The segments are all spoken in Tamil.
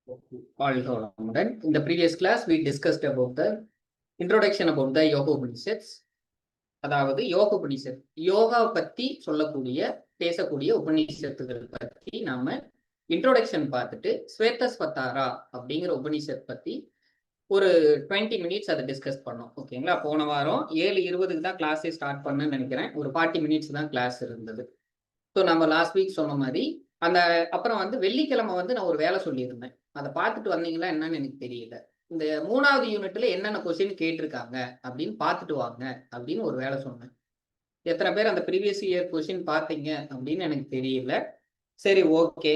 In the previous class, we discussed about the introduction about the Yoga Upanishads. அதாவது யோக உபனிஷத், யோகா பத்தி சொல்லக்கூடிய பேசக்கூடிய உபனிஷத்துகள் பத்தி நாம இன்ட்ரோடக்ஷன் பார்த்துட்டு ஸ்வேதஸ்வதாரா அப்படிங்கிற உபனிஷத் பத்தி ஒரு 20 மினிட்ஸ் அதை டிஸ்கஸ் பண்ணோம். ஓகேங்களா? போன வாரம் 7:20 தான் கிளாஸே ஸ்டார்ட் பண்ணேன்னு நினைக்கிறேன். ஒரு 40 மினிட்ஸ் தான் கிளாஸ் இருந்தது. ஸோ நம்ம லாஸ்ட் வீக் சொன்ன மாதிரி அந்த அப்புறம் வெள்ளிக்கிழமை நான் ஒரு வேலை சொல்லியிருந்தேன். அதை பார்த்துட்டு வந்தீங்களா என்னன்னு எனக்கு தெரியல. இந்த 3வது யூனிட்ல என்னென்ன கொஸ்டின் கேட்டிருக்காங்க அப்படின்னு பார்த்துட்டு வாங்க அப்படின்னு ஒரு வேலை சொன்னேன். எத்தனை பேர் அந்த ப்ரீவியஸ் இயர் கொஸ்டின் பார்த்தீங்க அப்படின்னு எனக்கு தெரியல. சரி, ஓகே.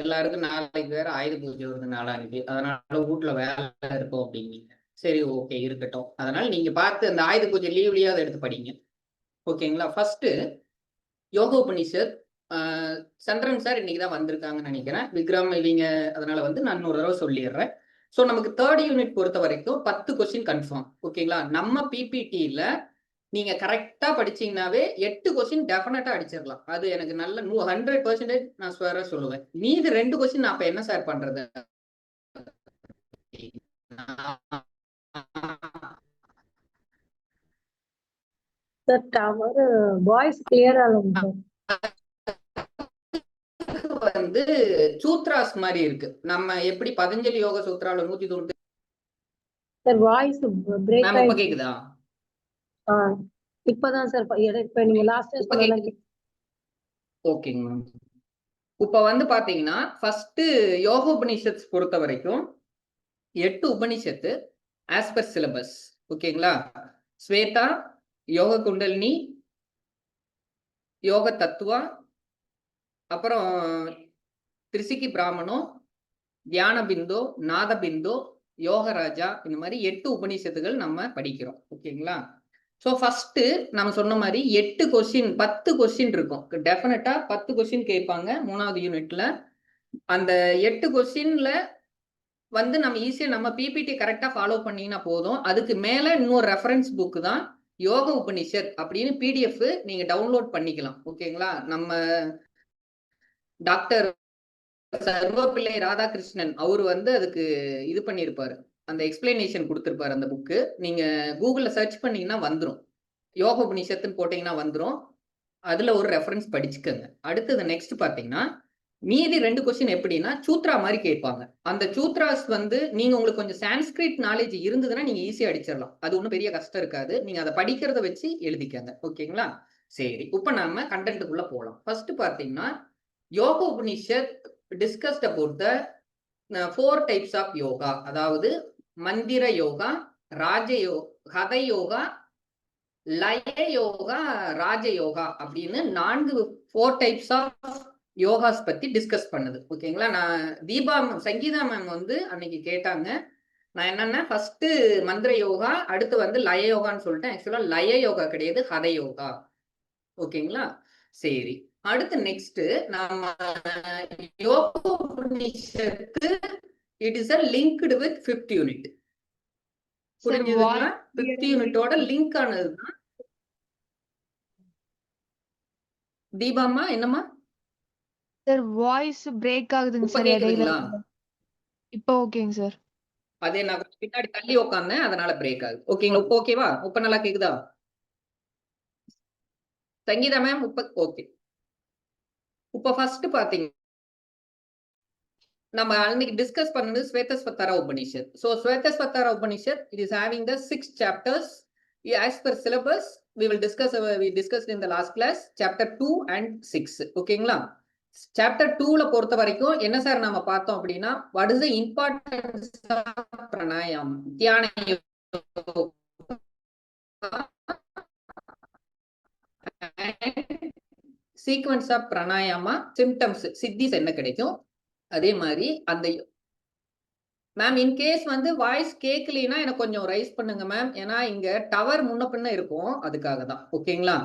எல்லாருக்கும் நாளைக்கு வேற ஆயுத பூஜை வருது, நாளானிக்கு. அதனால வீட்டுல வேலை இருக்கும் அப்படின்னீங்க. சரி, ஓகே, இருக்கட்டும். அதனால நீங்க பார்த்து அந்த ஆயுத பூஜை லீவ்லயாவது எடுத்து படிங்க. ஓகேங்களா? ஃபர்ஸ்ட் யோக உபனிஷத் சந்திரன் சார் இன்னைக்கு தான் வந்திருக்காங்கன்னு நினைக்கிறேன். விக்ரம் இவங்க. அதனால நான் இன்னொரு தடவை சொல்லிடுறேன். ஸோ நமக்கு 3rd யூனிட் பொறுத்த வரைக்கும் 10 கொஸ்டின் கன்ஃபார்ம். ஓகேங்களா? நம்ம பிபிடியில் நீங்க கரெக்டா படிச்சீங்கன்னாவே 8 கொஸ்டின் டெஃபினட்டா அடிச்சிடலாம். அது எனக்கு நல்ல 100% நான் ஸ்வேரா சொல்லுவேன். மீது 2 கொஸ்டின் நான் அப்ப என்ன சார் பண்றது? சார் டவர் வாய்ஸ் கிளியரா இல்லைங்க சார். சூத்ராஸ் மாதிரி இருக்கு. நம்ம எப்படி பதஞ்சலி யோக சூத்ரால 190 சார் வாய்ஸ் பிரேக் மேம் இப்ப கேக்குதா? இப்பதான் சார் இப்ப நீங்க லாஸ்ட் சொன்னீங்க. ஓகேங்க மேம். இப்ப பாத்தீங்கன்னா ஃபர்ஸ்ட் யோக உபனிஷத்ஸ் பொறுத்த வரைக்கும் 8 உபனிஷத்து ஆஸ் பர் சிலபஸ். ஓகேங்களா? ஸ்வேதா, யோக குண்டலினி, யோக தத்துவா, அப்புறம் திரிசிகி பிராமணம், தியான பிந்தோ, நாத பிந்தோ, யோகராஜா, இந்த மாதிரி 8 உபனிஷத்துகள் நம்ம படிக்கிறோம். ஓகேங்களா? ஸோ ஃபர்ஸ்ட் நம்ம சொன்ன மாதிரி 8 கொஸ்டின் 10 கொஸ்டின் இருக்கும். டெஃபினட்டா 10 கொஸ்டின் கேட்பாங்க 3வது யூனிட்ல. அந்த 8 கொஸ்டின்ல நம்ம ஈஸியா நம்ம பிபிடி கரெக்டா ஃபாலோ பண்ணீங்கன்னா போதும். அதுக்கு மேல இன்னொரு ரெஃபரன்ஸ் புக் தான் யோக உபனிஷத் அப்படின்னு பிடிஎஃப் நீங்க டவுன்லோட் பண்ணிக்கலாம். ஓகேங்களா? நம்ம டாக்டர் சர்வப்பிள்ளை ராதாகிருஷ்ணன் அவரு அதுக்கு இது பண்ணியிருப்பாரு, அந்த எக்ஸ்பிளனேஷன் கொடுத்திருப்பாரு. அந்த புக்கு நீங்க கூகுள்ல சர்ச் பண்ணீங்கன்னா வந்துடும். யோக உபனிஷத்துன்னு போட்டீங்கன்னா வந்துடும். அதுல ஒரு ரெஃபரன்ஸ் படிச்சுக்கோங்க. அடுத்தது நெக்ஸ்ட் பாத்தீங்கன்னா மீதி 2 கொஸ்டின் எப்படின்னா சூத்ரா மாதிரி கேட்பாங்க. அந்த சூத்ராஸ் நீங்க உங்களுக்கு கொஞ்சம் சான்ஸ்கிரிட் நாலேஜ் இருந்ததுன்னா நீங்க ஈஸியா அடிச்சிடலாம். அது ஒன்றும் பெரிய கஷ்டம் இருக்காது. நீங்க அதை படிக்கிறத வச்சு எழுதிக்கங்க. ஓகேங்களா? சரி, இப்ப நாம கண்டென்ட்டுக்குள்ள போலாம். ஃபர்ஸ்ட் பாத்தீங்கன்னா யோக Upanishad discussed about the 4 types of yoga. அதாவது மந்திர யோகா, ஹத யோகா, லய யோகா, ராஜ யோகா அப்படின்னு 4 டைப்ஸ் ஆஃப் யோகாஸ் பத்தி டிஸ்கஸ் பண்ணுது. ஓகேங்களா? நான் சங்கீதா மேம் அன்னைக்கு கேட்டாங்க. நான் என்னன்னா ஃபர்ஸ்ட் மந்திர யோகா, அடுத்து லய யோகான்னு சொல்லிட்டேன். ஆக்சுவலா லய யோகா கிடையாது, ஹத யோகா. ஓகேங்களா? சரி, அடுத்து நெக்ஸ்ட் நம்ம Yoga Upanishad it is linked with 5th unit. புரிஞ்சுதுங்களா? 5th யூனிட்டோட லிங்க் ஆனதுதான். தீபாமா என்னமா சார் வாய்ஸ் பிரேக் ஆகுதுங்க சார். கேக்குதுங்களா? இப்போ ஓகேங்க சார். அதே நான் கொஞ்சம் பின்னாடி தள்ளி உட்கார்ந்தேன், அதனால பிரேக் ஆகுது. ஓகேங்களா? இப்போ ஓகேவா? இப்ப நல்லா கேக்குதா சங்கீதா மேம்? ஓகே. இப்ப ஃபர்ஸ்ட் பாத்தீங்க நம்ம அன்னைக்கு டிஸ்கஸ் பண்ணது Shvetashvatara Upanishad. So Shvetashvatara Upanishad it is having the 6 chapters as per syllabus. we discussed in the last class chapter 2 and 6. ஓகேங்களா? chapter 2ல பொறுத்த வரைக்கும் என்ன சார் நாம பார்த்தோம் அப்படின்னா what is the importance of pranayam, தியான சீக்வன்ஸ் ஆஃப் பிராணாயாமா, சிம்டம்ஸ், சித்திஸ் என்ன கிடைக்கும். அதே மாதிரி அந்த மேம் இன்கேஸ் வாய்ஸ் கேட்கலனா எனக்கு கொஞ்சம் ரைஸ் பண்ணுங்க மேம். ஏன்னா இங்க டவர் முன்ன பின்ன இருக்கும், அதுக்காக தான். ஓகேங்களா?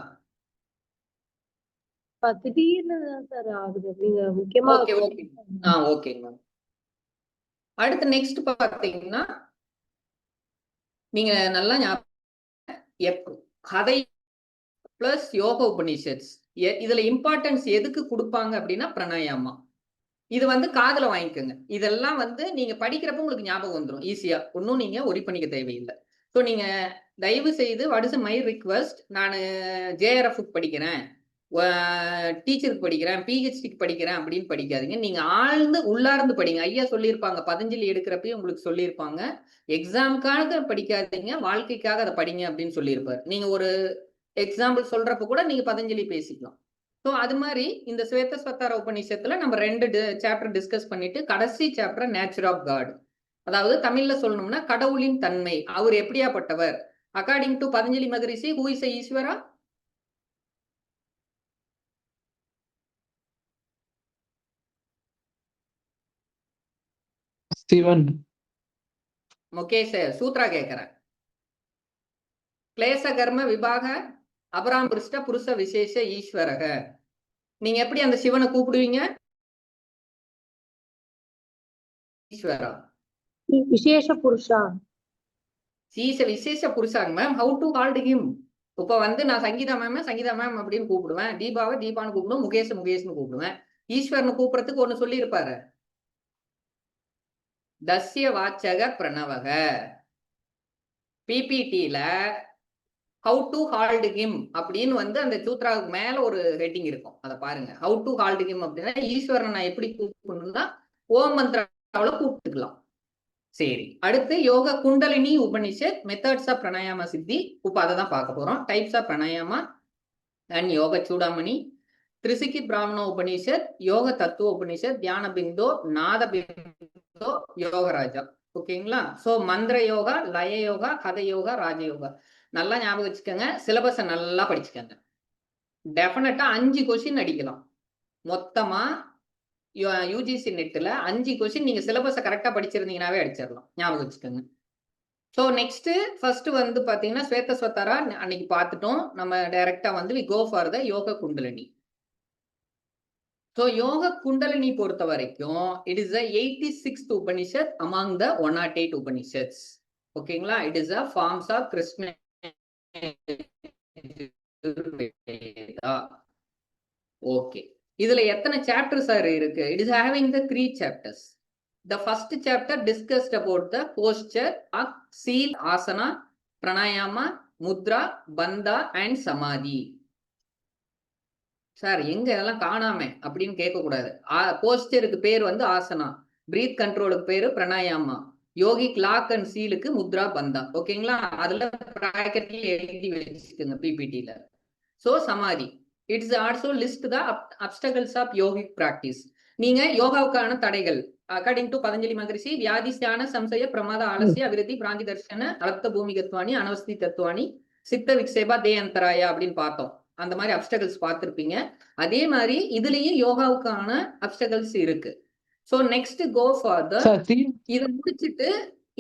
திடீர்னு சார் ஆகுது. நீங்க முக்கியமா ஓகேங்க மேம். அடுத்து நெக்ஸ்ட் பாத்தீங்கன்னா நீங்க நல்லா ஹதை பிளஸ் யோக உபனிஷத்ஸ் இதுல இம்பார்ட்டன்ஸ் எதுக்கு கொடுப்பாங்க அப்படின்னா பிராணாயாமா. இது வந்து காதுல வாங்கிக்கோங்க. இதெல்லாம் வந்து நீங்க படிக்கிறப்ப உங்களுக்கு ஞாபகம் வந்துரும் ஈஸியா. ஒண்ணும் நீங்க ஒரி பண்ணிக்க தேவையில்ல. ஸோ நீங்க தயவு செய்து வாட் இஸ் மை ரிக்வெஸ்ட், நானு ஜேஆர்எஃப்க்கு படிக்கிறேன், டீச்சருக்கு படிக்கிறேன், பிஹெச்டிக்கு படிக்கிறேன் அப்படின்னு படிக்காதீங்க. நீங்க ஆழ்ந்து உள்ளார்ந்து படிங்க. ஐயா சொல்லியிருப்பாங்க, பதஞ்சலி எடுக்கிறப்பயும் உங்களுக்கு சொல்லியிருப்பாங்க. எக்ஸாமுக்காக படிக்காதீங்க, வாழ்க்கைக்காக அதை படிங்க அப்படின்னு சொல்லியிருப்பாரு. நீங்க ஒரு எக்ஸாம்பிள் சொல்றப்ப கூட நீங்க பதஞ்சலி பேசிக்கலாம். ஸோ அது மாதிரி இந்த ஸ்வேதஸ்வத்தார உபநிஷத்துல நம்ம 2 சாப்டர் டிஸ்கஸ் பண்ணிட்டு கடைசி சாப்டர் நேச்சர் ஆஃப் காட். அதாவது தமிழ்ல சொல்லணும்னா கடவுளின் தன்மை. அவர் எப்படியாப்பட்டவர்? According to Patanjali Maharishi, who is Ishvara? Sivan. Mukesh சூத்ரா கேட்கிறேன். கிளேச கர்ம விபாக அபராம்பிருஷ்ட புருஷ விசேஷ ஈஸ்வரக. நீங்க எப்படி அந்த சிவனை கூப்பிடுவீங்க? ஈஸ்வரா. விசேஷ புருஷா. விசேஷ புருஷாங்க ma'am. How to called him? இப்ப வந்து நான் சங்கீதா மேம் அப்படின்னு கூப்பிடுவேன். தீபாவை தீபான்னு கூப்பிடுவேன். முகேஷ்னு கூப்பிடுவேன். ஈஸ்வரனை கூப்பிடுறதுக்கு ஒண்ணு சொல்லி இருப்பாரு. தஸ்ய வாச்சக பிரணவக. பிபிடில ஹவு டு ஹால்ட் ஹிம் அப்படின்னு வந்து அந்த சூத்ராவுக்கு மேல ஒரு ஹெட்டிங் இருக்கும். அதை பாருங்க. ஹவு டு ஹால்ட் ஹிம் அப்படின்னா ஈஸ்வரனை நான் எப்படி கூப்பிடணும்னா ஓம் மந்திராவில கூப்பிட்டுக்கலாம். சரி, அடுத்து யோக குண்டலினி உபனிஷத், மெத்தட்ஸ் ஆஃப் பிராணாயாம சித்தி. இப்ப அதை தான் பார்க்க போறோம். டைப்ஸ் ஆஃப் பிராணாயாமா அண்ட் யோக சூடாமணி, திரிசிகி பிராமண உபனிஷத், யோக தத்துவ உபனிஷத், தியான பிந்தோ, நாத பிந்தோ, யோகராஜா. ஓகேங்களா? சோ மந்திர யோகா, லய யோகா, கத யோகா, ராஜயோகா. நல்லா ஞாபகம் வச்சுக்கோங்க. சிலபஸை நல்லா படிச்சுக்கோங்க. டெஃபினட்டா 5 கொஸ்டின் அடிக்கலாம். மொத்தமா யூஜிசி நெட்ல 5 கொஸ்டின் நீங்க சிலபஸை கரெக்டா படிச்சிருந்தீங்கன்னாவே அடிச்சிடலாம். ஞாபகம் வச்சுக்கோங்க. ஸோ நெக்ஸ்ட் ஃபர்ஸ்ட் வந்து பாத்தீங்கன்னா ஸ்வேதஸ்வத்தாரா அன்னைக்கு பார்த்துட்டோம். நம்ம டைரக்டா வந்து வி கோ ஃபார் த யோக குண்டலினி. ஸோ யோக குண்டலினி பொறுத்த வரைக்கும் it is 86th Upanishad among the 108 Upanishads. ஓகேங்களா? It is a forms of Krishna. Okay, இதுல எத்தனை சாப்டர்ஸ் சார் இருக்கு? It is having the 3 chapters. The first chapter discussed about the posture of seal, asana, pranayama, mudra, bandha and samadhi. Sir எங்க இதெல்லாம் காணாம அப்படின்னு கேட்க கூடாது. போஸ்டருக்கு பேர் வந்து ஆசனா, பிரீத் கண்ட்ரோலுக்கு பேரு பிராணாயாமா, யோகிக் லாக் அண்ட் சீலுக்கு முத்ரா பந்தா. ஓகேங்களா? அதுல பிராக்கெட்ல எழுதி வச்சுக்கோங்க பிபிடில. So samadhi. It's also list the obstacles of yogic practice. நீங்க யோகாவுக்கான தடைகள் அக்கார்டிங் டு பதஞ்சலி மகரிஷி, வியாதி ஸ்தான சம்சய பிரமாத ஆலசிய அவிருத்தி பிராந்தி தர்ஷன அர்த்த பூமிகத்வானி அனவஸ்தி தத்துவானி சித்த விக்ஷேபா தே அந்தராயா அப்படின்னு பார்த்தோம். அந்த மாதிரி அப்டக்கிள்ஸ் பார்த்திருப்பீங்க. அதே மாதிரி இதுலயும் யோகாவுக்கான அப்டக்கிள்ஸ் இருக்கு. So next go for the, இதை முடிச்சுட்டு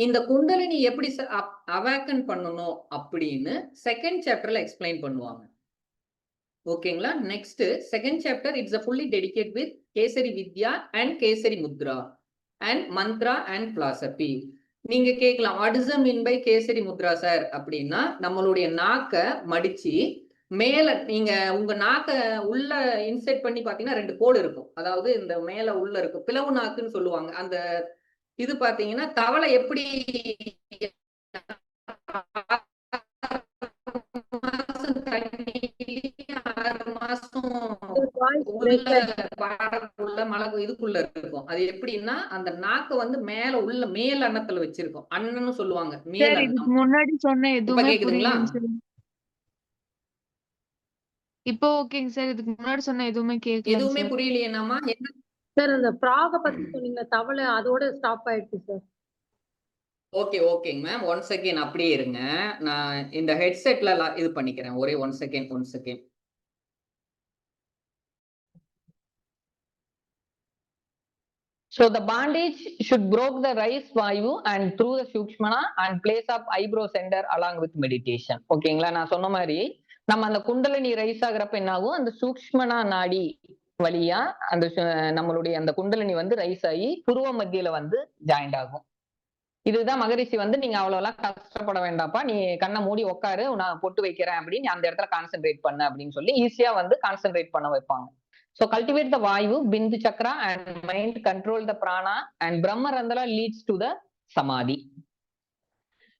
இந்த குண்டலினி எப்படி அவேக்கன் பண்ணணும் அப்படின்னு செகண்ட் சாப்டர்ல எக்ஸ்பிளைன் பண்ணுவாங்க. ஓகேங்களா? Next second chapter it's fully dedicate with Khechari Vidya and Khechari Mudra and mantra and philosophy. நீங்க கேட்கலாம், what is the mean by Khechari Mudra sir அப்படின்னா, நம்மளுடைய நாக்க மடிச்சு மேல நீங்க உங்க நாக்க உள்ள இன்செர்ட் பண்ணி பாத்தீங்கன்னா 2 கோடு இருக்கும். அதாவது இந்த மேல உள்ள இருக்கும், பிளவு நாக்குன்னு சொல்லுவாங்க. அந்த இது பாத்தீங்கன்னா தவளை எப்படி இதுக்குள்ள இருக்கும். அது எப்படின்னா அந்த நாக்க வந்து மேல உள்ள மேல் அன்னத்துல வச்சிருக்கோம். அண்ணன்னு சொல்லுவாங்க. மேல் அன்னம். முன்னாடி சொன்ன எதுவுமே கேக்குதுங்களா? இப்போ ஓகேங்க சார். இதுக்கு முன்னாடி சொன்ன எதுவுமே கேட்கல. எதுவுமே புரியலையேனாமா? சார் அந்த ஃப்ராக பத்தி சொன்னீங்க, தவளை அதோட ஸ்டாப் ஆயிடுச்சு சார். ஓகே ஓகேங்க மேம். 1 செகண்ட் அப்படியே இருங்க. நான் இந்த ஹெட்செட்ல இது பண்ணிக்கிறேன். ஒரே 1 second. So the bandage should broke the rice vayu and through the sukshmana and place of eyebrow center along with meditation. ஓகேங்களா? நான் சொன்ன மாதிரி நம்ம அந்த குண்டலினி ரைஸ் ஆகிறப்ப என்ன ஆகும், அந்த சூக்ஷ்மனா நாடி வழியா அந்த நம்மளுடைய அந்த குண்டலினி வந்து ரைஸ் ஆகி புருவ மத்தியில வந்து ஜாயிண்ட் ஆகும். இதுதான் மகரிஷி வந்து நீங்க அவ்வளவுலாம் கஷ்டப்பட வேண்டாப்பா, நீ கண்ணை மூடி உட்காரு, நான் பொட்டு வைக்கிறேன் அப்படின்னு அந்த இடத்துல கான்சென்ட்ரேட் பண்ண அப்படின்னு சொல்லி ஈஸியா வந்து கான்சென்ட்ரேட் பண்ண வைப்பாங்க. So cultivate the Vayu, Bindu Chakra and mind, control the Prana, and Brahma Randala leads to the Samadhi.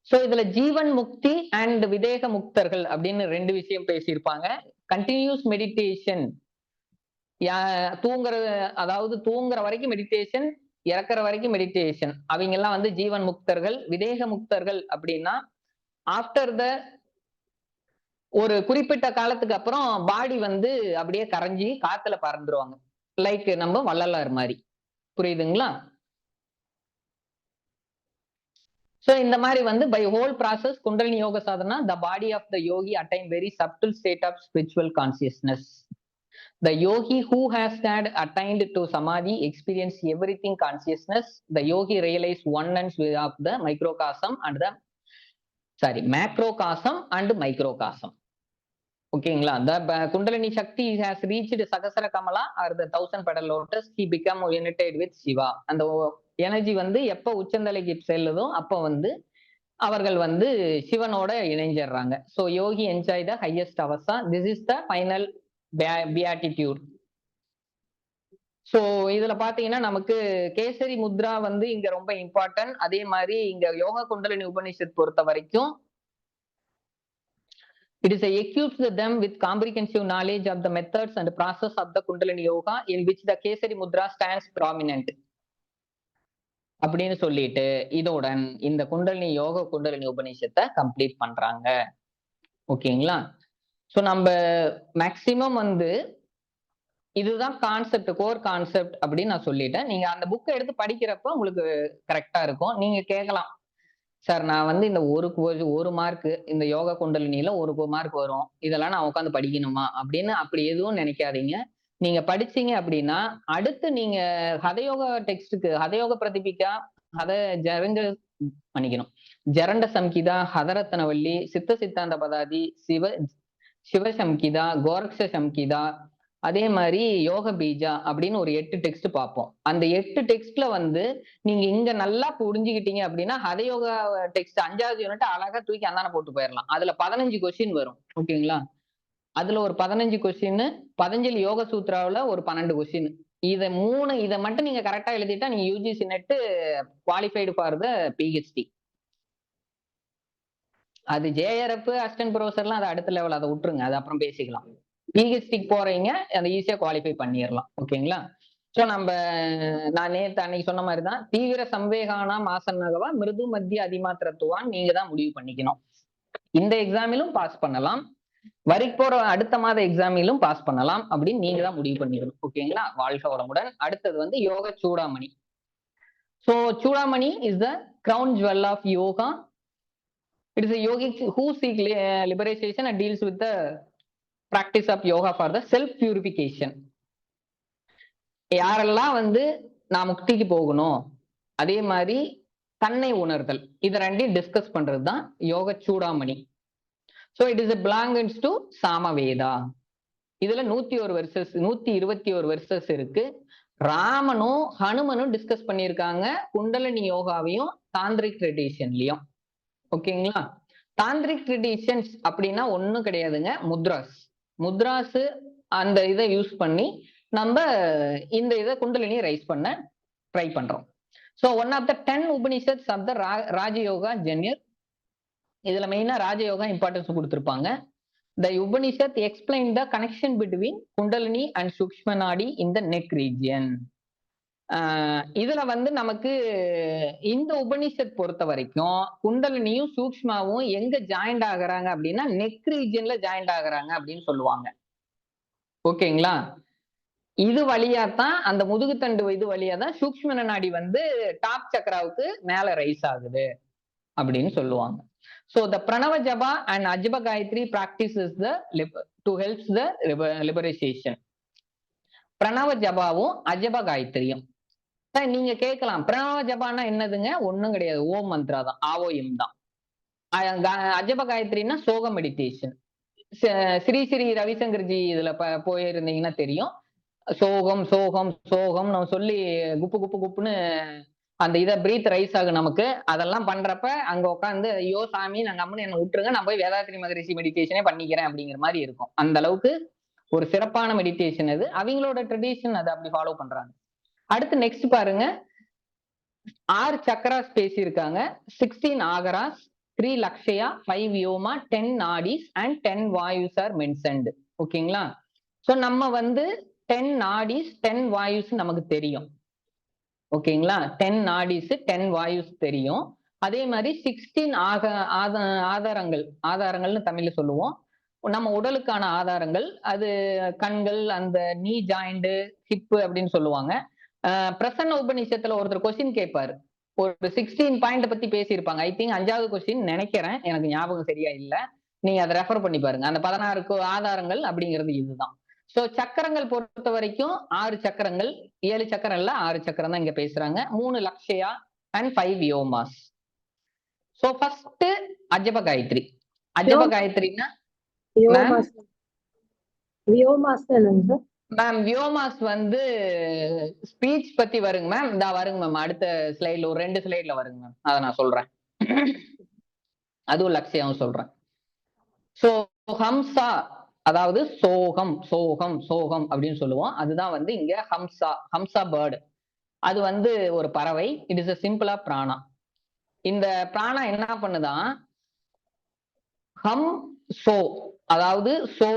So இதுல ஜீவன் முக்தி அண்ட் விதேக முக்தர்கள் அப்படின்னு 2 விஷயம் பேசியிருப்பாங்க. கண்டினியூஸ் மெடிடேஷன், தூங்குற வரைக்கும் மெடிடேஷன், இறக்குற வரைக்கும் மெடிடேஷன், அவங்க எல்லாம் வந்து ஜீவன் முக்தர்கள். விதேக முக்தர்கள் அப்படின்னா ஆஃப்டர் த ஒரு குறிப்பிட்ட காலத்துக்கு அப்புறம் பாடி வந்து அப்படியே கரைஞ்சி காத்துல பறந்துருவாங்க, லைக் நம்ம வள்ளலார் மாதிரி. புரியுதுங்களா? So இந்த மாதிரி வந்து by whole process Kundalini Yoga Sadhana, the body of the yogi attain very subtle state of spiritual consciousness. The yogi who has had attained to Samadhi experience everything consciousness. The yogi realize oneness of the macrocosm and microcosm. ஓகேங்களா? The Kundalini Shakti has reached Sahasra Kamala or the 1000 petal lotus. He become united with Shiva. அந்த எனர்ஜி வந்து எப்ப உச்சந்தலைக்கு செல்லுதோ அப்ப வந்து அவர்கள் வந்து சிவனோட இணைஞ்சிடுறாங்க. So yogi enjoy the highest avastha. This is the final beatitude. So இதுல பாத்தீங்கன்னா நமக்கு கேசரி முத்ரா வந்து இங்க ரொம்ப இம்பார்ட்டன்ட். அதே மாதிரி இங்க யோகா குண்டலினி உபனிஷத் பொறுத்த வரைக்கும் it is equips them with comprehensive knowledge of the methods and process of the Kundalini Yoga in which the Kesari Mudra stands prominent. அப்படின்னு சொல்லிட்டு இதோடன் இந்த குண்டலினி யோக குண்டலினி உபநிஷத்தை கம்ப்ளீட் பண்றாங்க. ஓகேங்களா? ஸோ நம்ம மேக்சிமம் வந்து இதுதான் கான்செப்ட், கோர் கான்செப்ட் அப்படின்னு நான் சொல்லிட்டேன். நீங்க அந்த புக்கை எடுத்து படிக்கிறப்ப உங்களுக்கு கரெக்டா இருக்கும். நீங்க கேட்கலாம், சார் நான் வந்து இந்த ஒரு மார்க் இந்த யோகா குண்டலினியில 1 மார்க் வரும், இதெல்லாம் நான் உட்காந்து படிக்கணுமா அப்படின்னு அப்படி எதுவும் நினைக்காதீங்க. நீங்க படிச்சீங்க அப்படின்னா அடுத்து நீங்க ஹதயோகா டெக்ஸ்டுக்கு, ஹதயோக பிரதிபிகா, ஜரண்ட சம்கிதா, ஹதரத்னவல்லி, சித்த சித்தாந்த பதாதி, சிவசம்கிதா, கோரக்ஷ சம்கிதா, அதே மாதிரி யோக பீஜா அப்படின்னு ஒரு 8 டெக்ஸ்ட் பார்ப்போம். அந்த 8 டெக்ஸ்ட்ல வந்து நீங்க இங்க நல்லா புரிஞ்சுக்கிட்டீங்க அப்படின்னா ஹதயோகா டெக்ஸ்ட் 5வது யூனிட் அழகா தூக்கி அந்தான போட்டு போயிடலாம். அதுல 15 கொஸ்டின் வரும். ஓகேங்களா? அதுல ஒரு 15 கொஸ்டின், பதஞ்சலி யோக சூத்ராவில ஒரு 12 கொஸ்டின். இதை மட்டும் நீங்க கரெக்டா எழுதிட்டா நீங்க UGC net qualified for the PhD. அது ஜேஆர்எஃப் அசிஸ்டன்ட் ப்ரொஃபஸர்லாம் அது அடுத்த லெவல், அதை விட்டுருங்க, அது அப்புறம் பேசிக்கலாம். பிஹெச்டிக்கு போறீங்க அதை ஈஸியா குவாலிஃபை பண்ணிடலாம். ஓகேங்களா? ஸோ நான் நேற்று அன்னைக்கு சொன்ன மாதிரி தான் தீவிர சம்வேகானா மாசன்னகவா மிருது மத்திய அதிமாத்திரத்துவான் நீங்க தான் முடிவு பண்ணிக்கணும். இந்த எக்ஸாமிலும் பாஸ் பண்ணலாம், வரைக்கு போற அடுத்த மாத எக்ஸாமிலும் பாஸ் பண்ணலாம் அப்படின்னு நீங்க தான் முடிவு பண்ணிக்கணும். ஓகேங்களா? வாழ்க வளமுடன். அடுத்தது வந்து Yoga Chudamani. So Chudamani is the crown jewel of yoga. It is a yogic who seek liberation and deals with the practice of yoga for the self purification. யாரெல்லாம் வந்து நான் முக்திக்கு போகணும், அதே மாதிரி தன்னை உணர்தல், இது ரெண்டையும் டிஸ்கஸ் பண்றது தான் Yoga Chudamani. So it is belongs to Samaveda. இதுல 121 வெர்சஸ் இருக்கு. ராமனும் ஹனுமனும் டிஸ்கஸ் பண்ணியிருக்காங்க குண்டலினி யோகாவையும் தாந்திரிக் ட்ரெடிஷன்லயும். ஓகேங்களா? தாந்திரிக் ட்ரெடிஷன்ஸ் அப்படின்னா ஒன்றும் கிடையாதுங்க, முத்ராஸ் அந்த இதை யூஸ் பண்ணி நம்ம இந்த இதை குண்டலினியை ரைஸ் பண்ண ட்ரை பண்றோம். So one of the 10 Upanishads of the Rajayoga genre. இதுல மெயினா ராஜயோகா இம்பார்ட்டன்ஸ் கொடுத்திருப்பாங்க. The Upanishad explain the connection between Kundalini and Sukshma Nadi in the neck region. இதுல வந்து நமக்கு இந்த உபனிஷத் பொறுத்த வரைக்கும் குண்டலினியும் சூக்ஷ்மாவும் எங்க ஜாயிண்ட் ஆகுறாங்க அப்படின்னா நெக் ரீஜன்ல ஜாயிண்ட் ஆகுறாங்க அப்படின்னு சொல்லுவாங்க. ஓகேங்களா? இது வழியா தான், அந்த முதுகுத்தண்டு இது வழியா தான் சூக்ஷ்ம நாடி வந்து டாப் சக்கராவுக்கு மேல ரைஸ் ஆகுது அப்படின்னு சொல்லுவாங்க. So the Pranava Japa and Ajaba Gayatri practices to helps the liberation. பிரணவ ஜபாவும் அஜப காயத்ரியும். நீங்க கேட்கலாம், பிரணவ ஜபான்னா என்னதுங்க? ஒண்ணும் கிடையாது, ஓம் மந்த்ரா தான், ஆவோயம் தான். அஜப காயத்ரின்னா சோக மெடிடேஷன். ஸ்ரீ ரவிசங்கர்ஜி இதுல போயிருந்தீங்கன்னா தெரியும். சோகம் சோகம் சோகம் நம்ம சொல்லி குப்பு குப்பு குப்புன்னு அந்த இதை பிரீத் ரைஸ் ஆகும் நமக்கு. அதெல்லாம் பண்றப்ப அங்க உட்காந்து ஐயோ சாமி நாங்க அம்மனு என்ன விட்டுருங்க, நான் போய் வேதாத்ரி மகரிஷி மெடிடேஷனே பண்ணிக்கிறேன் அப்படிங்கிற மாதிரி இருக்கும். அந்த அளவுக்கு ஒரு சிறப்பான மெடிடேஷன் அது, அவங்களோட ட்ரெடிஷன் அதை அப்படி ஃபாலோ பண்றாங்க. அடுத்து நெக்ஸ்ட் பாருங்க, 6 சக்கராஸ் பேசியிருக்காங்க. 16 ஆகராஸ், 3 லக்ஷயா, 5 வியோமா, 10 நாடிஸ் அண்ட் 10 வாயுஸ் ஆர் மென்ஷன்டு. ஓகேங்களா? சோ நம்ம வந்து 10 நாடிஸ் 10 வாயுஸ் நமக்கு தெரியும். ஓகேங்களா? 10 நாடிஸ் 10 வாயுஸ் தெரியும். அதே மாதிரி 16 ஆதாரங்கள்னு தமிழ்ல சொல்லுவோம். நம்ம உடலுக்கான ஆதாரங்கள், அது கண்கள், அந்த நீ ஜாயிண்ட், ஹிப் அப்படின்னு சொல்லுவாங்க. பிரசன்ன உபநிஷத்துல ஒருத்தர் கொஸ்டின் கேட்பாரு, ஒரு 16 பாயிண்ட் பத்தி பேசியிருப்பாங்க. ஐ திங்க் 5வது கொஸ்டின் நினைக்கிறேன், எனக்கு ஞாபகம் சரியா இல்ல. நீங்க அதை ரெஃபர் பண்ணி பாருங்க. அந்த 16 ஆதாரங்கள் அப்படிங்கிறது இதுதான். சோ சக்கரங்கள் பொறுத்த வரைக்கும் 6 சக்கரங்கள், 7 சக்கரம் இல்ல, 6 சக்கரம் தான் இங்க பேசுறாங்க. 3 lakshya and 5 vyomas. So first Ajapa Gayatri. அஜப காயத்ரினா மேம் வியோமாஸ் வந்து ஸ்பீச் பத்தி வருங்க மேம். இதா வருங்க மேம், அடுத்த ஸ்லைட்ல ஒரு 2 ஸ்லைட்ல வருங்க மேம், அதை நான் சொல்றேன். அதுவும் லட்சியம் சொல்றேன். சோ ஹம்சா, அதாவது சோகம் சோகம் சோகம் அப்படின்னு சொல்லுவோம். அதுதான் வந்து இங்க ஹம்சா, ஹம்சா பேர்டு. அது வந்து ஒரு பறவை. இட் இஸ் a சிம்பிளா பிராணா. இந்த பிராணா என்ன பண்ணுதான், ஹம் சோ, அதாவது சோ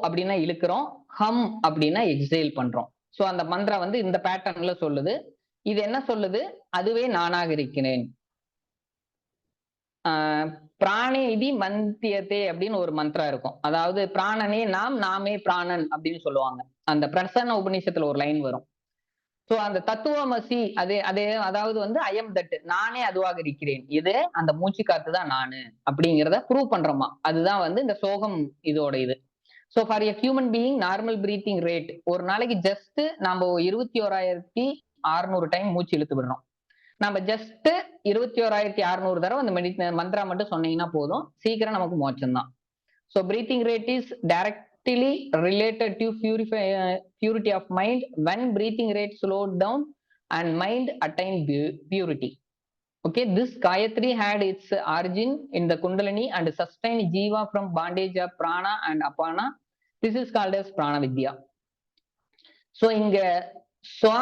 அப்படின்னா இழுக்கிறோம், ஹம் அப்படின்னா எக்ஸேல் பண்றோம். சோ அந்த மந்திரா வந்து இந்த பேட்டர்ன்ல சொல்லுது. இது என்ன சொல்லுது, அதுவே நானாக இருக்கிறேன். பிராணேதி மந்தியதே அப்படின்னு ஒரு மந்திரம் இருக்கும். அதாவது பிராணனே நாம், நாமே பிராணன் அப்படின்னு சொல்லுவாங்க. அந்த பிரசன்ன உபநிஷத்துல ஒரு லைன் வரும். சோ அந்த தத்துவமசி, அதே அதாவது வந்து ஐஎம் தட், நானே அதுவாக இருக்கிறேன், இது அந்த மூச்சு காத்து தான் நானு அப்படிங்கிறத ப்ரூவ் பண்றோமா. அதுதான் வந்து இந்த சோகம் இதோட இது. So for a human being normal breathing rate, ஒரு நாளைக்கு ஜஸ்ட் நம்ம 21,600 டைம் மூச்சு இழுத்து விடுறோம். நம்ம ஜஸ்ட் 21,600 தடவை அந்த மந்திரா மட்டும் சொன்னீங்கன்னா போதும், சீக்கிரம் நமக்கு மோட்சம் தான். So breathing rate is directly related to purity of mind. When breathing rate slowed down and mind attained purity. Okay, this Gayatri had its origin in the Kundalini and sustained Jiva from bondage of Prana and Apana. This is called as Prana Vidya. So இங்க ஸ்வா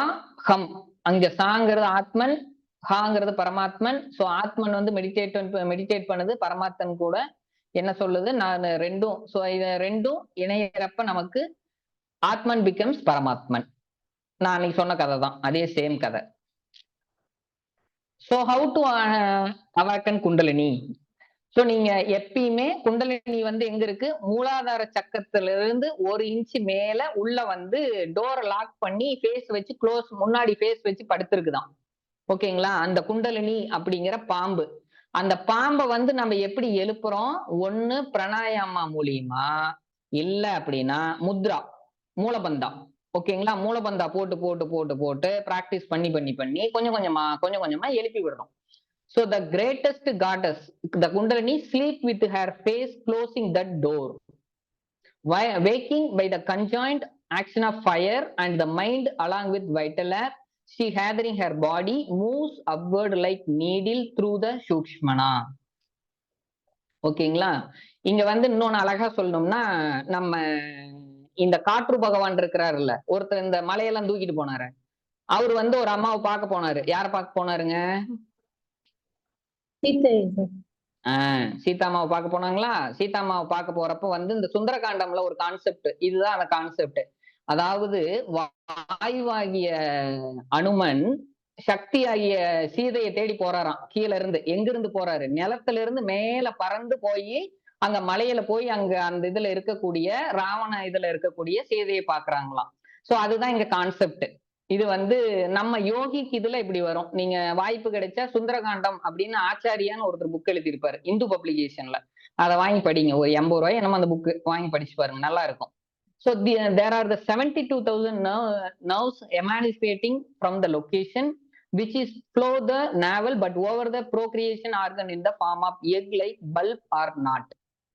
ஹம், அங்க சாங்கிறது ஆத்மன், ஹாங்கிறது பரமாத்மன். சோ ஆத்மன் வந்து மெடிடேட் பண்ணுது, பரமாத்மன் கூட என்ன சொல்லுது, நான் ரெண்டும். சோ இத ரெண்டும் இணையறப்ப நமக்கு ஆத்மன் பிகம்ஸ் பரமாத்மன். நான் அன்னைக்கு சொன்ன கதை தான், அதே சேம் கதை. So how to awaken Kundalini. So நீங்க எப்பயுமே குண்டலினி வந்து எங்க இருக்கு, மூலாதார சக்கரத்துல இருந்து 1 இன்ச் மேல உள்ள வந்து டோரை லாக் பண்ணி ஃபேஸ் வச்சு க்ளோஸ், முன்னாடி ஃபேஸ் வச்சு படுத்திருக்குதான். ஓகேங்களா? அந்த குண்டலினி அப்படிங்கிற பாம்பு. அந்த பாம்பை வந்து நம்ம எப்படி எழுப்புறோம், ஒண்ணு பிராணாயாமா மூலியமா, இல்ல அப்படின்னா முத்ரா, மூலபந்தா. ஓகேங்களா? மூலபந்தா போட்டு போட்டு போட்டு போட்டு பிராக்டிஸ் பண்ணி பண்ணி பண்ணி கொஞ்சம் கொஞ்சமா எழுப்பி விடுறோம். So the greatest goddess, the Kundalini, sleep with her face closing that door, waking by the conjoined action of fire and the mind along with vital air. She gathering her body moves upward like needle through the Shukshmana. ஓகேங்களா? இங்க வந்து இன்னொன்னு அழகா சொல்லணும்னா, நம்ம இந்த காற்று பகவான் இருக்கிறாருல்ல, ஒருத்தர் இந்த மலையெல்லாம் தூக்கிட்டு போனாரு, அவர் வந்து ஒரு அம்மாவை பார்க்க போனாரு. யார பார்க்க போனாருங்க? சீதாமாவை பார்க்க போனாங்களா? சீதாமாவை பார்க்க போறப்ப வந்து இந்த சுந்தரகாண்டம்ல ஒரு கான்செப்ட், இதுதான் அந்த கான்செப்ட். அதாவது வாயுவாகிய அனுமன் சக்தி ஆகிய சீதையை தேடி போறாராம். கீழ இருந்து, எங்க இருந்து போறாரு, நிலத்துல இருந்து மேல பறந்து போய் அங்க மலையில போய் அங்க அந்த இதுல இருக்கக்கூடிய ராவண இதுல இருக்கக்கூடிய சீதையை பாக்குறாங்களாம். சோ அதுதான் இங்க கான்செப்ட். இது வந்து நம்ம யோகிக்கு இதுல இப்படி வரும். நீங்க வாய்ப்பு கிடைச்சா சுந்தரகாண்டம் அப்படின்னு ஆச்சாரியான்னு ஒருத்தர் புக் எழுதியிருப்பாரு இந்து பப்ளிகேஷன்ல, அதை வாங்கி படிங்க. ஒரு 80 ரூபாய் நம்ம அந்த புக் வாங்கி படிச்சு பாருங்க, நல்லா இருக்கும். So there are the 72,000 nerves emanating from the location which is flow the navel but over the procreation organ in the form of egg like bulb or knot.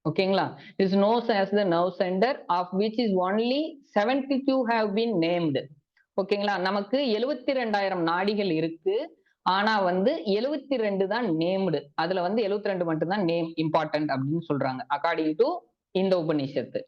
ஓகேங்களா? This is known as the nerve center of which is only 72 have been named. ஓகேங்களா? நமக்கு 72,000 நாடிகள் இருக்கு. ஆனா வந்து 72 தான் நேம்டு. அதுல வந்து 72 மட்டும் தான் நேம் இம்பார்ட்டன்ட் அப்படின்னு சொல்றாங்க அக்கார்டிங் டு இந்த உபநிஷத்து.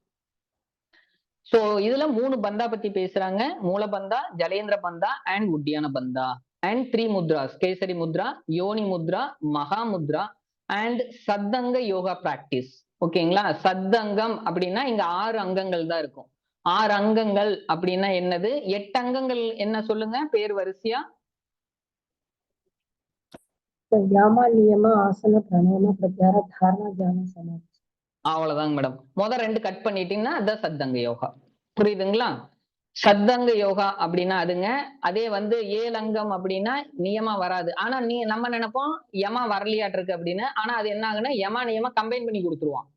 சோ இதுல 3 பந்தா பத்தி பேசுறாங்க. மூலபந்தா, ஜலேந்திர பந்தா அண்ட் உட்டியான பந்தா. அண்ட் 3 mudras, கேசரி முத்ரா, யோனி முத்ரா, மகா முத்ரா அண்ட் சத்தங்க யோகா பிராக்டிஸ். ஓகேங்களா? சத்தங்கம் அப்படின்னா இங்க 6 அங்கங்கள் தான் இருக்கும். 6 அங்கங்கள் அப்படின்னா என்னது? 8 அங்கங்கள் என்ன சொல்லுங்க பேர் வரிசையா? யமா நியம ஆசன பிராணாயாம பிரத்யார தாரணா தியான சமாதி. அவ்வளவுதாங்க மேடம். முதல் 2 கட் பண்ணிட்டீங்கன்னா அதான் சத்தங்க யோகா. புரியுதுங்களா? சத்தங்க யோகா அப்படின்னா அதுங்க. அதே வந்து 7 அங்கம் அப்படின்னா நியமா வராது. ஆனா நம்ம நினைப்போம் யமா வரலையாட்டு இருக்கு அப்படின்னு. ஆனா அது என்ன ஆகுன்னா யமா நியமா கம்பைன் பண்ணி கொடுத்துருவான்.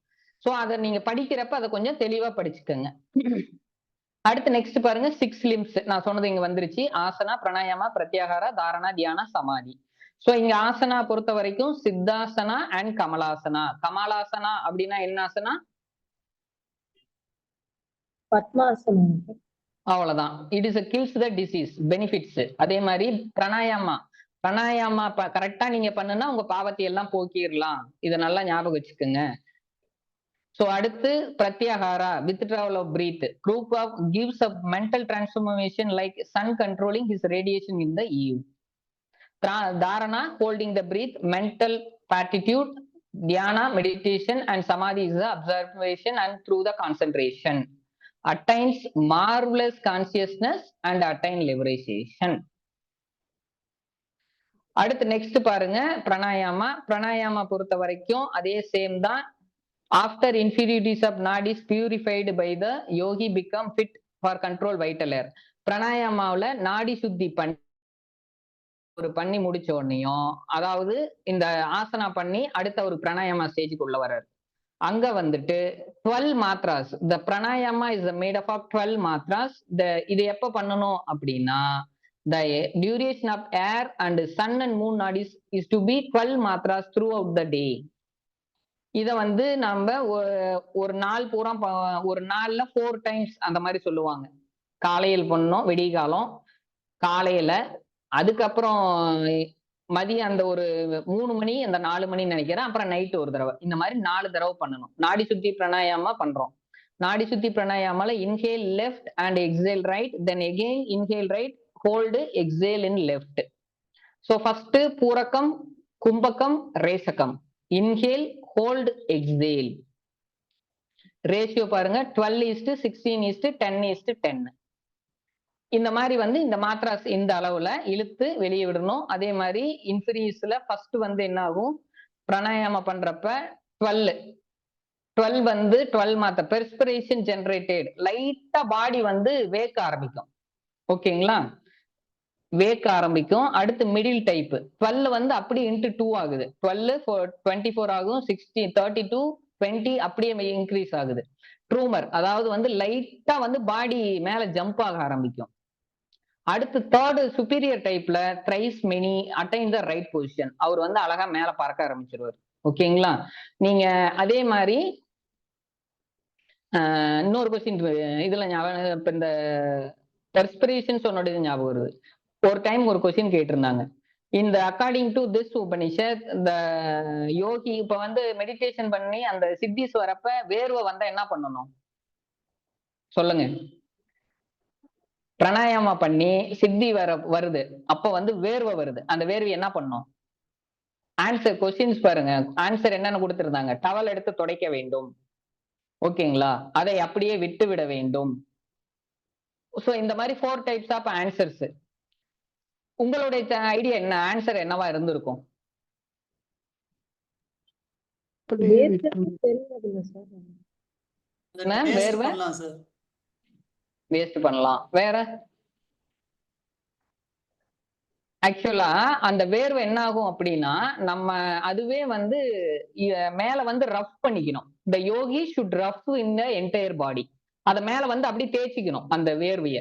சோ அதை நீங்க படிக்கிறப்ப அதை கொஞ்சம் தெளிவா படிச்சுக்கோங்க. அடுத்து நெக்ஸ்ட் பாருங்க 6 limbs. நான் சொன்னது இங்க வந்துருச்சு. ஆசனா, பிராணாயாமா, பிரத்யாகாரா, தாரணா, தியானா, சமாதி. சோ இங்க ஆசனா பொறுத்த வரைக்கும் சித்தாசனா அண்ட் கமலாசனா. கமலாசனா அப்படின்னா என்ன ஆசனா? பத்மாசனம். அவ்வளவுதான். It is kills the disease benefits. அதே மாதிரி பிராணாயாமா. பிராணாயாமா கரெக்டா நீங்க பண்ணுனா உங்க பாவத்தை எல்லாம் போக்கிடலாம். இதை நல்லா ஞாபகம் வச்சுக்கோங்க. சோ அடுத்து pratyahara, withdrawal of breath. Group of gives a mental transformation like sun controlling his radiation in the eve. Dharana, holding the breath, mental platitude. Dhyana, meditation, and samadhi is the observation and through the concentration. Attains marvelous consciousness and attain liberation. அடுத்து நெக்ஸ்ட் பாருங்க பிராணாயாமா. பிராணாயாமா பொறுத்த வரைக்கும் அதே சேம் தான். After inferiorities of nadis purified by the yogi become fit for control vital air. பிராணாயாமாவுல நாடி சுத்தி பண்ணி முடிச்ச உடனேயும், அதாவது இந்த ஆசனா பண்ணி அடுத்த ஒரு பிராணாயாமா ஸ்டேஜுக்கு உள்ள வர்றாரு. அங்க வந்துட்டு 12 matras. The pranayama is made up of 12 matras. இது எப்ப பண்ணணும் அப்படின்னா the duration of air and sun and moon nadis is to be 12 matras throughout the day. இத வந்து நம்ம ஒரு நாள் பூரா ஒரு நாள்ல 4 times அந்த மாதிரி சொல்லுவாங்க. காலையில் பண்ணணும், வெடிய காலம், காலையில, அதுக்கப்புறம் மதியம் அந்த ஒரு 3 மணி, அந்த 4 மணின்னு நினைக்கிறேன், அப்புறம் நைட் ஒரு தடவை. இந்த மாதிரி 4 தடவை பண்ணணும். நாடி சுத்தி பிராணாயாமா பண்றோம். நாடி சுத்தி பிராணாயாமால inhale left and exhale right, then again inhale right, hold, exhale in left. So first பூரகம், கும்பகம், ரேசகம். Inhale, hold, exhale. ரேஷியோ பாருங்க 12:16:10:10. இந்த மாதிரி வந்து இந்த மாத்ராஸ் இந்த அளவுல இழுத்து வெளியே விடணும். அதே மாதிரி இன்ஃபீரியஸ்ல ஃபர்ஸ்ட் வந்து என்ன ஆகும், பிராணாயாமம் பண்றப்ப 12 வந்து 12 மாத்திரை பெர்ஸ்பிரேஷன் ஜெனரேட்டட். லைட்டா பாடி வந்து வேக்க ஆரம்பிக்கும். ஓகேங்களா? வேக்க ஆரம்பிக்கும். அடுத்து மிடில் டைப் 12 வந்து அப்படியே இன்ட்டு 2 ஆகுது. 12 24 ஆகும், 16 32 20 அப்படியே இன்க்ரீஸ் ஆகுது. ட்ரூமர், அதாவது வந்து லைட்டா வந்து பாடி மேல ஜம்ப் ஆக ஆரம்பிக்கும். அடுத்து தேர்டு சுப்பீரியர் டைப்ல tries many attain the right position. அவர் வந்து அழகா மேல பறக்க ஆரம்பிச்சிருவார். ஓகேங்களா? நீங்க அதே மாதிரி இன்னொரு கொஸ்டின் இதுல ஞாபகம், இப்ப இந்த பெர்ஸ்பிரேஷன் சொன்னது ஞாபகம் வருது. ஒரு டைம் ஒரு கொஸ்டின் கேட்டிருந்தாங்க. இந்த அக்கார்டிங் டு திஸ் உபனிஷத், இந்த யோகி இப்ப வந்து மெடிடேஷன் பண்ணி அந்த சித்திஸ் வரப்ப வேர்வை வந்தா என்ன பண்ணணும் சொல்லுங்க? பிராணாயாமா பண்ணி சித்தி வருது, அப்ப வந்து வேர்வை வருது. அந்த வேர்வை என்ன பண்ணும்? ஆன்சர் கொஸ்டின்ஸ் பாருங்க. ஆன்சர் என்னன்னு கொடுத்திருந்தாங்க? டவல் எடுத்து துடைக்க வேண்டும். ஓகேங்களா? அதை அப்படியே விட்டு விட வேண்டும். சோ இந்த மாதிரி 4 டைப்ஸ் ஆஃப் ஆன்சர்ஸ். உங்களுடைய ஐடியா என்ன? ஆன்சர் என்னவா இருந்திருக்கும்? வேர்வை வேஸ்ட் பண்ணலாம். வேற ஆக்சுவலா அந்த வேர்வை என்ன ஆகும் அப்படின்னா, நம்ம அதுவே வந்து மேல வந்து ரஃப் பண்ணிக்கணும். The yogi should rough in the entire body. அத மேல வந்து அப்படி தேய்ச்சிக்கணும் அந்த வேர்வைய.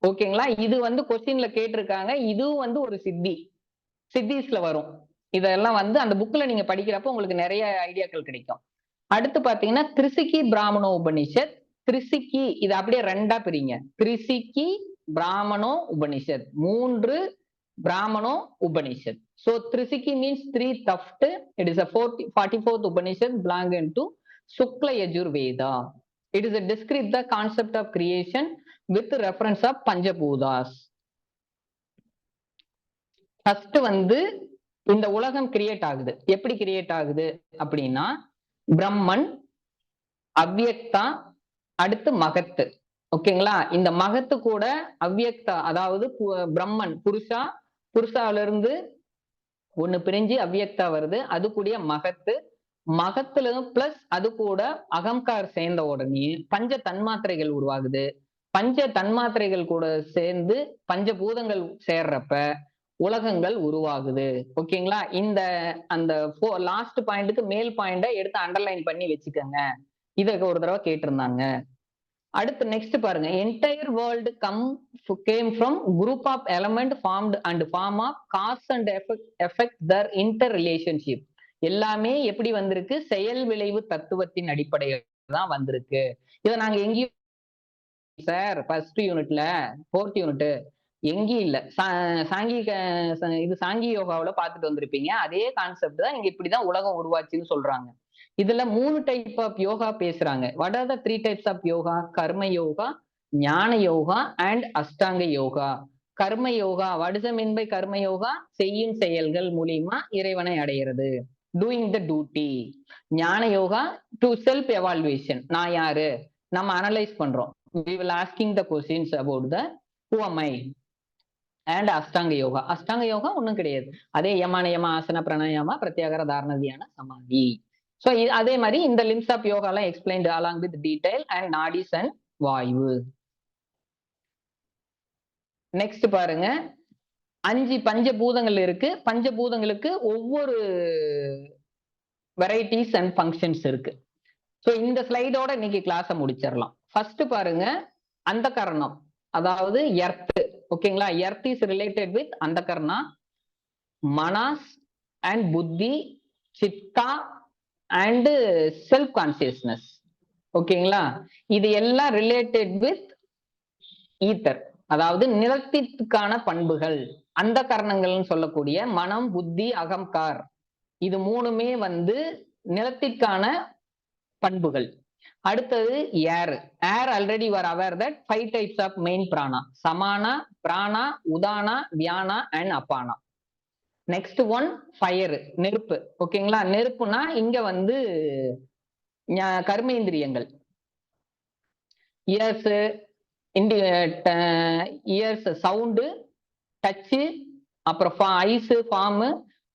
ஓகேங்களா? இது வந்து கொஸ்டின்ல கேட்டிருக்காங்க. இதுவும் வந்து ஒரு சித்திஸ்ல வரும். இதெல்லாம் வந்து அந்த புக்ல நீங்க படிக்கிறப்ப உங்களுக்கு நிறைய ஐடியாக்கள் கிடைக்கும். அடுத்து பாத்தீங்கன்னா திரிசிக்கி பிராமணோ உபனிஷத். திரிசிக்கி இது அப்படியே 2ஆ பிரிங்க. Trisikhi Brahmana Upanishad, 3 Brahmana Upanishad. So Trisiki means 3 tuft. It is a 44th Upanishad belonging to Sukla Yajurveda. It is a describe the concept of creation with reference of Panjabhutas. First வந்து இந்த உலகம் கிரியேட் ஆகுது. எப்படி கிரியேட் ஆகுது அப்படின்னா, பிரம்மன், அவ்யக்தா, அடுத்து மகத்து. ஓகேங்களா? இந்த மகத்து கூட அவ்யக்தா, அதாவது பிரம்மன் புருஷால இருந்து ஒண்ணு பிரிஞ்சு அவ்யக்தா வருது. அது கூடிய மகத்து, மகத்துல பிளஸ் அது கூட அகங்கார் சேர்ந்த உடனே பஞ்ச தன்மாத்திரைகள் உருவாகுது. பஞ்ச தன்மாத்திரைகள் கூட சேர்ந்து பஞ்சபூதங்கள் சேர்றப்ப உலகங்கள் உருவாகுது. ஓகேங்களா? இந்த அந்த லாஸ்ட் பாயிண்ட்டுக்கு மேல் பாயிண்ட எடுத்து அண்டர்லைன் பண்ணி வச்சுக்கோங்க. இத ஒரு தடவை கேட்டிருந்தாங்க. அடுத்து நெக்ஸ்ட் பாருங்க, entire world came from group of element formed and form of cause and effect their inter relationship. எல்லாமே எப்படி வந்திருக்கு? செயல் விளைவு தத்துவத்தின் அடிப்படையில் தான் வந்திருக்கு. இதை நாங்க எங்கேயும் சார் ஃபர்ஸ்ட் யூனிட்ல 4th யூனிட் எங்கேயும் இல்ல, இது சாங்கி யோகாவில பார்த்துட்டு வந்திருப்பீங்க. அதே கான்செப்ட் தான் இங்க இப்படிதான் உலகம் உருவாச்சுன்னு சொல்றாங்க. இதுல 3 டைப் ஆஃப் யோகா பேசுறாங்க. What are the 3 types of yoga? Karma yoga, Jnana yoga and Ashtanga yoga. Karma yoga, what is mean by Karma yoga? செய்யும் செயல்கள் மூலியமா இறைவனை அடையிறது, டூயிங் த டியூட்டி. ஞான யோகா டு செல்ஃப் எவால்வேஷன், நான் யாரு நம்ம அனலைஸ் பண்றோம். we will asking the questions about the who am I. and அஷ்டாங்க யோகா, அஷ்டாங்க யோகா ஒண்ணும் கிடையாது, அதே யமான யம ஆசன பிராணாயாமா பிரத்யாகார தாரண தியான சமாதி. சோ அதே மாதிரி இந்த லிம்ஸ் ஆஃப் யோகா எல்லாம் explained along with detail and nadis and vayu. Next பாருங்க, 5 பஞ்சபூதங்கள் இருக்கு. பஞ்சபூதங்களுக்கு ஒவ்வொரு வெரைட்டிஸ் அண்ட் ஃபங்க்ஷன்ஸ் இருக்கு. சோ இந்த ஸ்லைடோட இன்னைக்கு கிளாஸை முடிச்சிடலாம். ஃபர்ஸ்ட் பாருங்க, அந்த கரணம், அதாவது எர்த். ஓகேங்களா? எர்த் இஸ் ரிலேட்டட் வித் அந்த கர்ணா, மனாஸ் அண்ட் புத்தி, சித்தா அண்ட் செல்ஃப் கான்சியஸ்னஸ். ஓகேங்களா? இது எல்லாம் ரிலேட்டட் வித் ஈத்தர், அதாவது நிலத்திற்கான பண்புகள். அந்த கரணங்கள்னு சொல்லக்கூடிய மனம், புத்தி, அகங்கார், இது மூணுமே வந்து நிலத்திற்கான பண்புகள். அடுத்தது air. Air already we're aware that 5 types of main prana: samana, prana, udana, vyana and அப்பானா. நெக்ஸ்ட் ஒன் ஃபயர், நெருப்பு. ஓகேங்களா? நெருப்புனா இங்க வந்து கர்மேந்திரியங்கள், இயர்ஸ், இயர்ஸ் சவுண்டு, டச்சு, அப்புறம் ஐஸ், ஃபார்ம்,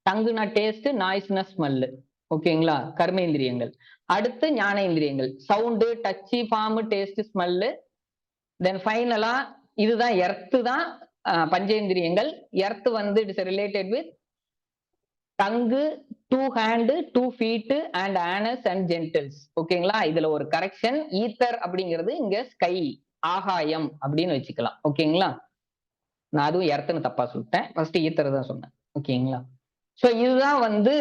டங்குனா டேஸ்ட், நாய்ஸ்னா ஸ்மெல்லு. ஓகேங்களா? கர்மேந்திரியங்கள். அடுத்து ஞானேந்திரியங்கள், sound, touch, form, taste, smell. Then ஃபைனலா இதுதான் எர்த்து தான் பஞ்சேந்திரியங்கள். எர்த் வந்து it's related with tongue, 2 hand, 2 feet and anus and genitals. ஓகேங்களா? இதுல ஒரு கரெக்ஷன், ஈத்தர் அப்படிங்கிறது இங்க ஸ்கை, ஆகாயம் அப்படின்னு வச்சுக்கலாம். ஓகேங்களா? நான் அதுவும் எர்த்துன்னு தப்பா சொல்லிட்டேன், ஃபர்ஸ்ட் ஈத்தர் தான் சொன்னேன். ஓகேங்களா? சோ இதுதான் வந்து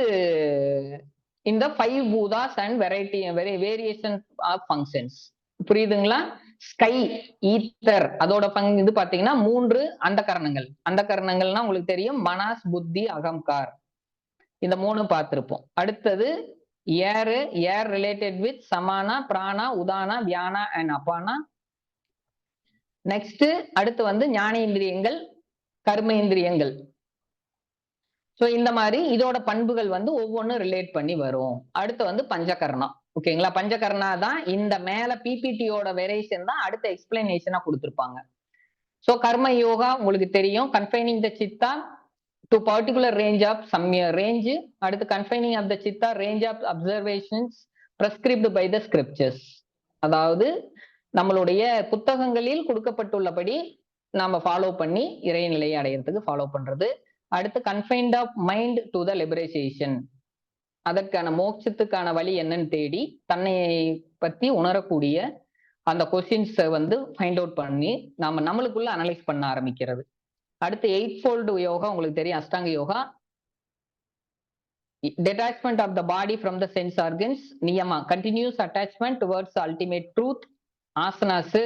இந்த 5 பூதாஸ் அண்ட் வேரியேஷன் ஆஃப் ஃபங்க்ஷன்ஸ். புரியுதுங்களா? ஸ்கை, ஈத்தர், அதோட இது பாத்தீங்கன்னா 3 அந்த கரணங்கள். அந்த கரணங்கள்னா உங்களுக்கு தெரியும், மனாஸ், புத்தி, அகங்கார், இந்த 3 பார்த்திருப்போம். அடுத்தது air. Air related with சமானா, prana, udana, vyana and அப்பானா. நெக்ஸ்ட் அடுத்து வந்து ஞானேந்திரியங்கள், கர்மேந்திரியங்கள். சோ இந்த மாதிரி இதோட பண்புகள் வந்து ஒவ்வொன்றும் ரிலேட் பண்ணி வரும். அடுத்து வந்து பஞ்சகர்ணா. ஓகேங்களா? பஞ்சகர்ணா தான் இந்த மேல பிபிடியோட வேரியேஷன் தான் அடுத்த எக்ஸ்பிளனேஷனா கொடுத்திருப்பாங்க. சோ கர்ம யோகா உங்களுக்கு தெரியும், confining the chitta to particular range of range. அடுத்து confining of the chitta range of observations prescribed by the scriptures. அதாவது நம்மளுடைய புத்தகங்களில் கொடுக்கப்பட்டுள்ளபடி நாம ஃபாலோ பண்ணி இறைநிலையை அடையிறதுக்கு ஃபாலோ பண்றது. அடுத்து confined of mind to the liberation, அதற்கான மோட்சத்துக்கான வழி என்னன்னு தேடி தன்னை பத்தி உணரக்கூடிய அந்த கொஸ்டின்ஸ் வந்து ஃபைண்ட் அவுட் பண்ணி நாம நம்மளுக்குள்ள அனலைஸ் பண்ண ஆரம்பிக்கிறது. அடுத்து 8-fold யோகா உங்களுக்கு தெரியும், ashtanga yoga. Detachment of the body from the sense organs, niyama, continuous attachment towards ultimate truth. Asanas,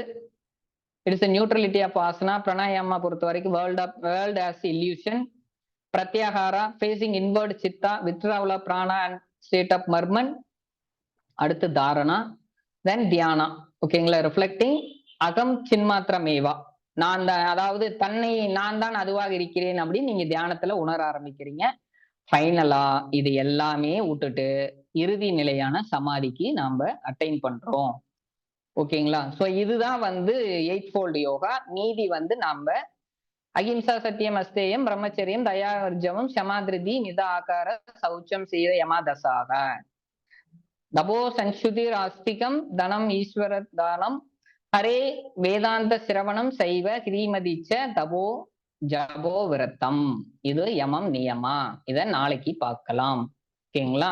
it's neutrality of asana. Pranayama பொறுத்த வரைக்கும் world as illusion. Pratyahara, facing inward chitta, withdrawal of prana and state of marman. அடுத்து தாரணா, தென் தியானா. ஓகேங்களா? ரிஃப்ளெக்டிங் அகம் சின்மாத்திரமேவா. நான் தான், அதாவது தன்னை நான் தான் அதுவாக இருக்கிறேன் அப்படின்னு நீங்க தியானத்துல உணர ஆரம்பிக்கிறீங்க. ஃபைனலா இது எல்லாமே விட்டுட்டு இறுதி நிலையான சமாதிக்கு நாம அட்டைன் பண்றோம். ஓகேங்களா? சோ இதுதான் வந்து 8 ஃபோல்டு யோகா. மீதி வந்து நாம அகிம்சா, சத்தியம், அஸ்தேயம், பிரம்மச்சரியம், தயாவர்ஜவம், சமாதிருதி, நித ஆகார, சௌச்சம், சீல, யமாதசாக. தபோ சஞ்சுதிர் ஆஸ்திகம், தனம் ஈஸ்வர தானம், ஹரே வேதாந்த சிரவணம், சைவ ஹிரீமதிச்ச தபோ ஜபோ விரத்தம். இது யமம் நியமா. இத நாளைக்கு பார்க்கலாம். ஓகேங்களா?